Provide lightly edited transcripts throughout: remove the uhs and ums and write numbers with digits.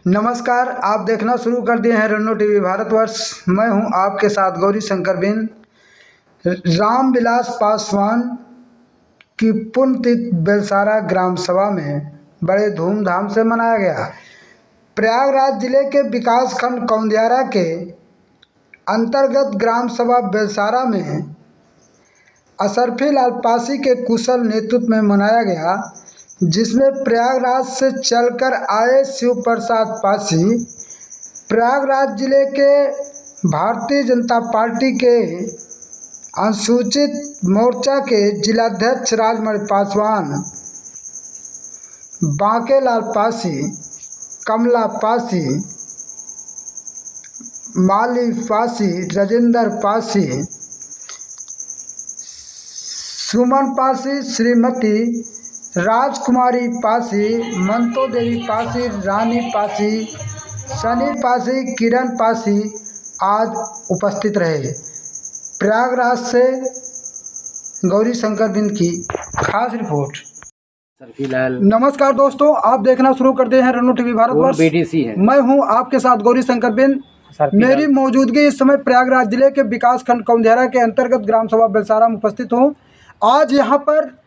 नमस्कार, आप देखना शुरू कर दिए हैं रन्नो टीवी भारतवर्ष। मैं हूं आपके साथ गौरी शंकर बिन। रामविलास पासवान की पुण्यतिथि बेलसारा ग्राम सभा में बड़े धूमधाम से मनाया गया। प्रयागराज जिले के विकासखंड कौंदियारा के अंतर्गत ग्राम सभा बेलसारा में अशरफी लाल पासी के कुशल नेतृत्व में मनाया गया, जिसमें प्रयागराज से चलकर आए शिव प्रसाद पासी प्रयागराज जिले के भारतीय जनता पार्टी के अनुसूचित मोर्चा के जिलाध्यक्ष राजमणि पासवान, बांकेलाल पासी, कमला पासी, माली पासी, राजेंद्र पासी, सुमन पासी, श्रीमती राजकुमारी पासी, मंतो देवी पासी, रानी पासी, सनी पासी, किरण पासी आज उपस्थित रहे। प्रयागराज से गौरी शंकर बिन की खास रिपोर्ट। नमस्कार दोस्तों, आप देखना शुरू कर दिए हैं रन्नो टीवी भारतवर्ष। मैं हूं आपके साथ गौरी शंकर बिन। मेरी मौजूदगी इस समय प्रयागराज जिले के विकासखंड कौंदियारा के अंतर्गत ग्राम सभा बेलसारा में उपस्थित हूं। आज यहां पर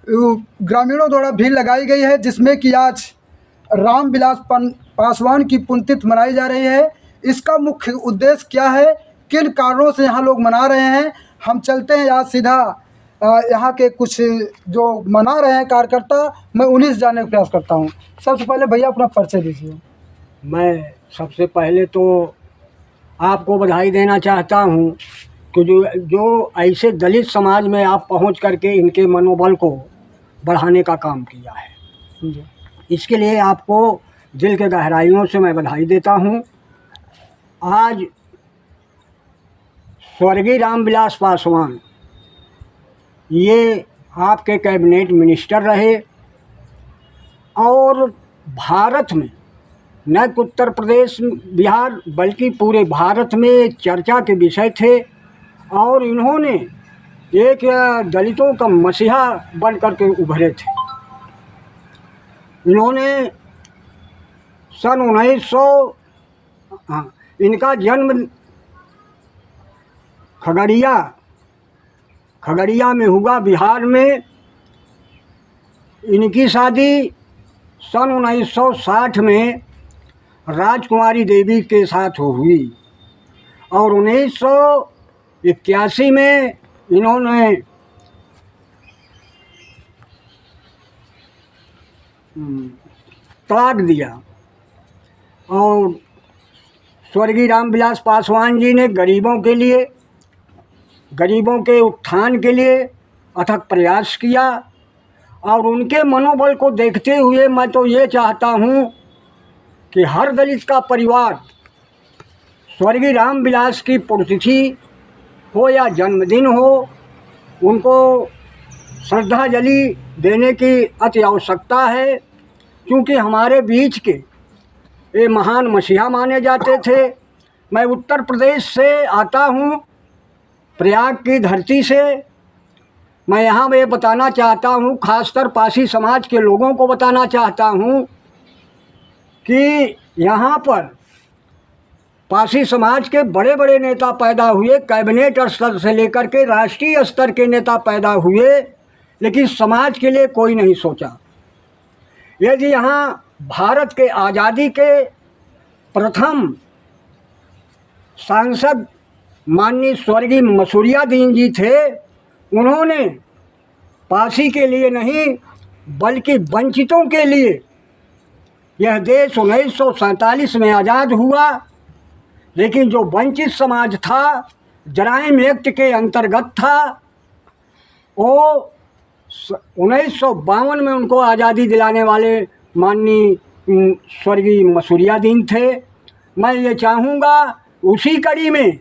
ग्रामीणों द्वारा भीड़ लगाई गई है, जिसमें कि आज रामविलास पासवान की पुण्यतिथि मनाई जा रही है। इसका मुख्य उद्देश्य क्या है, किन कारणों से यहाँ लोग मना रहे हैं, हम चलते हैं आज सीधा यहाँ के कुछ जो मना रहे हैं कार्यकर्ता, मैं उन्हीं से जानने का प्रयास करता हूँ। सबसे पहले भैया अपना परिचय दीजिए। मैं सबसे पहले तो आपको बधाई देना चाहता हूँ कि जो ऐसे दलित समाज में आप पहुँच करके इनके मनोबल को बढ़ाने का काम किया है, इसके लिए आपको दिल के गहराइयों से मैं बधाई देता हूँ। आज स्वर्गीय रामविलास पासवान ये आपके कैबिनेट मिनिस्टर रहे और भारत में न उत्तर प्रदेश बिहार बल्कि पूरे भारत में चर्चा के विषय थे और इन्होंने एक दलितों का मसीहा बन करके उभरे थे। इन्होंने सन 1900 इनका जन्म खगड़िया में हुआ, बिहार में। इनकी शादी सन 1960 में राजकुमारी देवी के साथ हुई और 1981 में इन्होंने तलाक दिया। और स्वर्गीय रामविलास पासवान जी ने गरीबों के उत्थान के लिए अथक प्रयास किया और उनके मनोबल को देखते हुए मैं तो ये चाहता हूँ कि हर दलित का परिवार स्वर्गीय रामविलास की पुण्यतिथि हो या जन्मदिन हो, उनको श्रद्धांजलि देने की अति आवश्यकता है, क्योंकि हमारे बीच के ये महान मसीहा माने जाते थे। मैं उत्तर प्रदेश से आता हूँ, प्रयाग की धरती से। मैं यहाँ ये बताना चाहता हूँ, खासकर पासी समाज के लोगों को बताना चाहता हूँ कि यहाँ पर पासी समाज के बड़े बड़े नेता पैदा हुए, कैबिनेट स्तर से लेकर के राष्ट्रीय स्तर के नेता पैदा हुए, लेकिन समाज के लिए कोई नहीं सोचा। यदि यहाँ भारत के आज़ादी के प्रथम सांसद माननीय स्वर्गीय मसूरिया दीन जी थे, उन्होंने पासी के लिए नहीं बल्कि वंचितों के लिए यह देश 1947 में आज़ाद हुआ। लेकिन जो वंचित समाज था, जराइम एक्ट के अंतर्गत था, वो 1952 में उनको आज़ादी दिलाने वाले माननीय स्वर्गीय मसूरिया दीन थे। मैं ये चाहूँगा उसी कड़ी में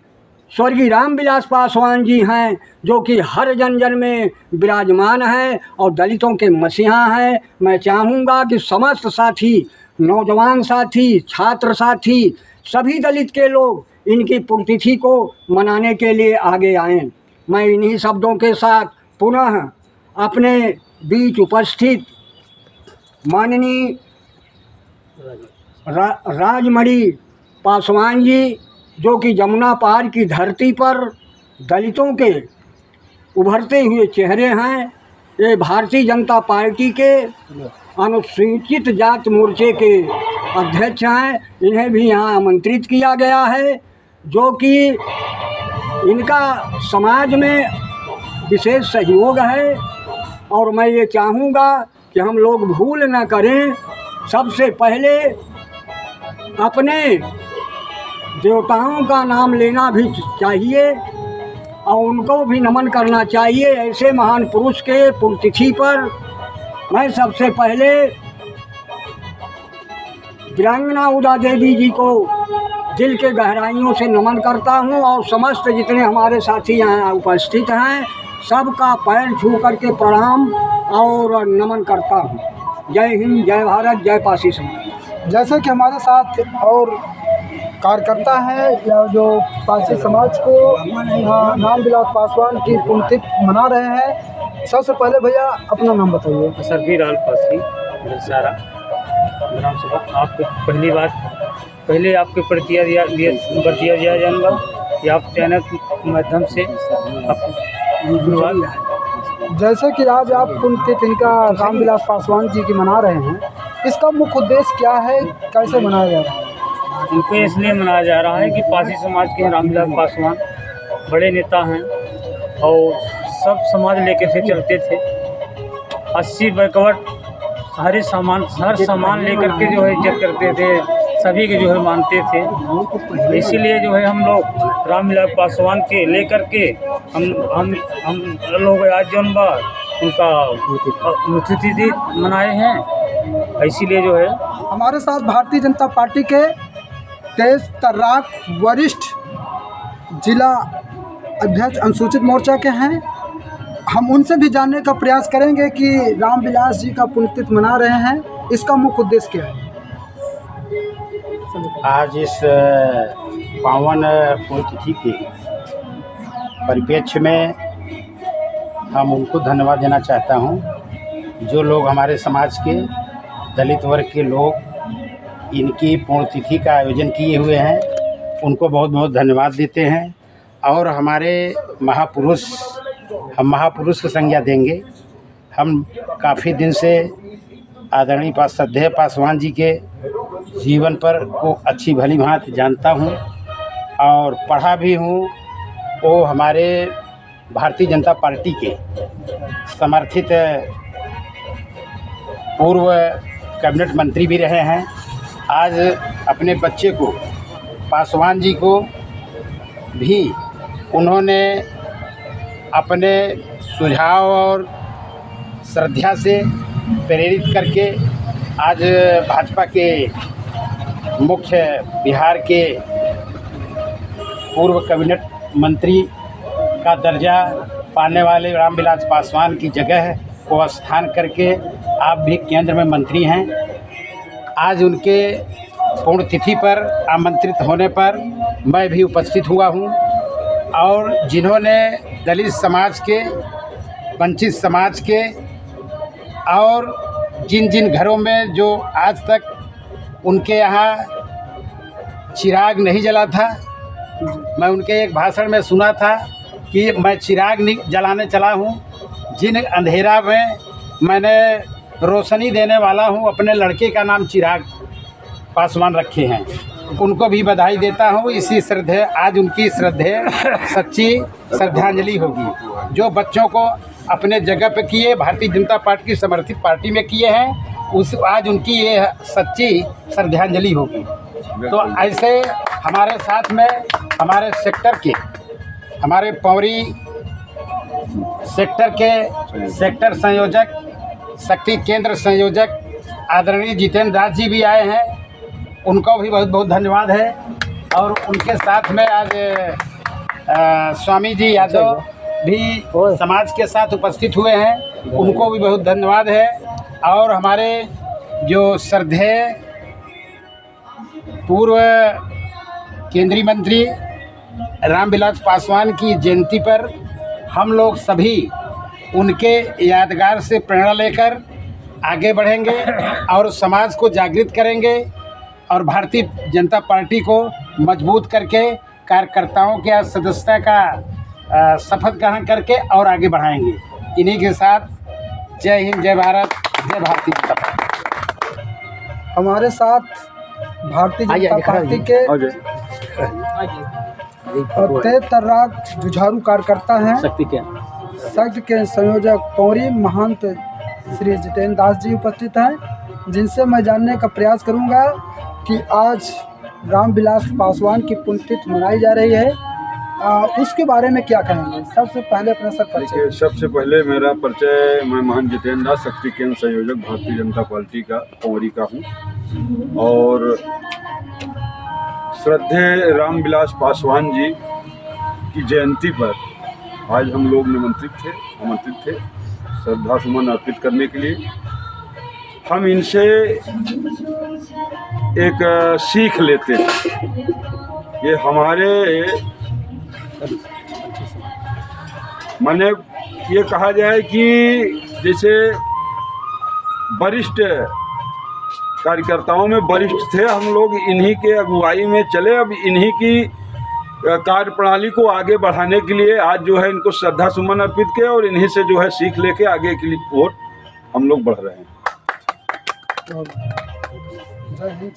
स्वर्गीय रामविलास पासवान जी हैं, जो कि हर जन जन में विराजमान हैं और दलितों के मसीहा हैं। मैं चाहूँगा कि समस्त साथी, नौजवान साथी, छात्र साथी, सभी दलित के लोग इनकी पुण्यतिथि को मनाने के लिए आगे आएँ। मैं इन्हीं शब्दों के साथ पुनः अपने बीच उपस्थित माननीय राजमणि पासवान जी, जो कि जमुना पार की धरती पर दलितों के उभरते हुए चेहरे हैं। ये भारतीय जनता पार्टी के अनुसूचित जाति मोर्चे के अध्यक्ष हैं। इन्हें भी यहाँ आमंत्रित किया गया है, जो कि इनका समाज में विशेष सहयोग है। और मैं ये चाहूँगा कि हम लोग भूल न करें, सबसे पहले अपने देवताओं का नाम लेना भी चाहिए और उनको भी नमन करना चाहिए। ऐसे महान पुरुष के पुण्यतिथि पर मैं सबसे पहले वीरांगना उदा देवी जी को दिल के गहराइयों से नमन करता हूं और समस्त जितने हमारे साथी यहाँ उपस्थित हैं सबका पैर छू करके प्रणाम और नमन करता हूं। जय हिंद, जय भारत, जय पासी समाज। जैसे कि हमारे साथ और कार्यकर्ता है या जो पासी समाज को रामविलास पासवान की पुण्यतिथि मना रहे हैं। सबसे पहले भैया अपना नाम बताइए। सरबीर पासी सारा ग्राम सभा। आपको पहली बात पहले आपके बतिया दिया जाऊँगा कि आप चैनल के माध्यम से जैसे कि आज आप पुण्यतिथि इनका रामविलास पासवान जी की मना रहे हैं, इसका मुख्य उद्देश्य क्या है, कैसे मनाया जा रहा है? इनको इसलिए मनाया जा रहा है कि पासी समाज के रामविलास पासवान बड़े नेता हैं और सब समाज लेकर से चलते थे। 80 बैकवर्ड हर सामान लेकर के जो है इज्जत करते थे, सभी के जो है मानते थे। इसीलिए जो है हम लोग रामविलास पासवान के लेकर के हम लोग आज जौन बार उनका पुण्यतिथि मनाए हैं। इसीलिए जो है हमारे साथ भारतीय जनता पार्टी के तेज तर्राक वरिष्ठ जिला अध्यक्ष अनुसूचित मोर्चा के हैं। हम उनसे भी जानने का प्रयास करेंगे कि रामविलास जी का पुण्यतिथि मना रहे हैं, इसका मुख्य उद्देश्य क्या है। आज इस पावन पुण्यतिथि के परिप्रेक्ष्य में हम उनको धन्यवाद देना चाहता हूं, जो लोग हमारे समाज के दलित वर्ग के लोग इनकी पुण्यतिथि का आयोजन किए हुए हैं, उनको बहुत बहुत धन्यवाद देते हैं। और हमारे महापुरुष, हम महापुरुष की संज्ञा देंगे। हम काफ़ी दिन से आदरणीय श्रद्धेय पासवान जी के जीवन पर को अच्छी भली भांति जानता हूं और पढ़ा भी हूं। वो हमारे भारतीय जनता पार्टी के समर्थित पूर्व कैबिनेट मंत्री भी रहे हैं। आज अपने बच्चे को, पासवान जी को भी उन्होंने अपने सुझाव और श्रद्धा से प्रेरित करके आज भाजपा के मुख्य बिहार के पूर्व कैबिनेट मंत्री का दर्जा पाने वाले रामविलास पासवान की जगह को स्थान करके आप भी केंद्र में मंत्री हैं। आज उनके पुण्यतिथि पर आमंत्रित होने पर मैं भी उपस्थित हुआ हूं और जिन्होंने दलित समाज के, वंचित समाज के और जिन जिन घरों में जो आज तक उनके यहाँ चिराग नहीं जला था, मैं उनके एक भाषण में सुना था कि मैं चिराग नहीं जलाने चला हूँ, जिन अंधेरा में मैंने रोशनी देने वाला हूँ, अपने लड़के का नाम चिराग पासवान रखे हैं। उनको भी बधाई देता हूँ। इसी श्रद्धेय, आज उनकी श्रद्धेय सच्ची श्रद्धांजलि होगी। जो बच्चों को अपने जगह पे किए, भारतीय जनता पार्टी की समर्थित पार्टी में किए हैं, उस आज उनकी ये सच्ची श्रद्धांजलि होगी। तो ऐसे हमारे साथ में हमारे सेक्टर के, हमारे पौरी सेक्टर के सेक्टर संयोजक, शक्ति केंद्र संयोजक आदरणीय जितेंद्र दास जी भी आए हैं, उनको भी बहुत बहुत धन्यवाद है। और उनके साथ में आज स्वामी जी यादव भी समाज के साथ उपस्थित हुए हैं, उनको भी बहुत धन्यवाद है। और हमारे जो श्रद्धेय पूर्व केंद्रीय मंत्री रामविलास पासवान की जयंती पर हम लोग सभी उनके यादगार से प्रेरणा लेकर आगे बढ़ेंगे और समाज को जागृत करेंगे और भारतीय जनता पार्टी को मजबूत करके कार्यकर्ताओं के सदस्यता का शपथ ग्रहण करके और आगे बढ़ाएंगे। इन्हीं के साथ जय हिंद, जय भारत, जय भारतीय जनता पार्टी। हमारे साथ भारतीय जनता पार्टी के तेज तर्राक जुझारू कार्यकर्ता हैं, शक्ति के संयोजक पौरी महंत श्री जितेंद्र दास जी उपस्थित हैं, जिनसे मैं जानने का प्रयास करूंगा कि आज रामविलास पासवान की पुण्यतिथि मनाई जा रही है, उसके बारे में क्या कहेंगे। सबसे पहले अपना सब परिचय। सबसे पहले मेरा परिचय, मैं महंत जितेंद्र दास, शक्ति केंद्र संयोजक भारतीय जनता पार्टी का पौरी का हूँ और श्रद्धेय रामविलास पासवान जी की जयंती पर आज हम लोग आमंत्रित थे श्रद्धा सुमन अर्पित करने के लिए। हम इनसे एक सीख लेते हैं। ये हमारे माने ये कहा जाए कि जैसे वरिष्ठ कार्यकर्ताओं में वरिष्ठ थे हम लोग, इन्हीं के अगुवाई में चले। अब इन्हीं की कार्यप्रणाली को आगे बढ़ाने के लिए आज जो है इनको श्रद्धा सुमन अर्पित किए और इन्हीं से जो है सीख लेके आगे के लिए और हम लोग बढ़ रहे हैं। जय हिंद।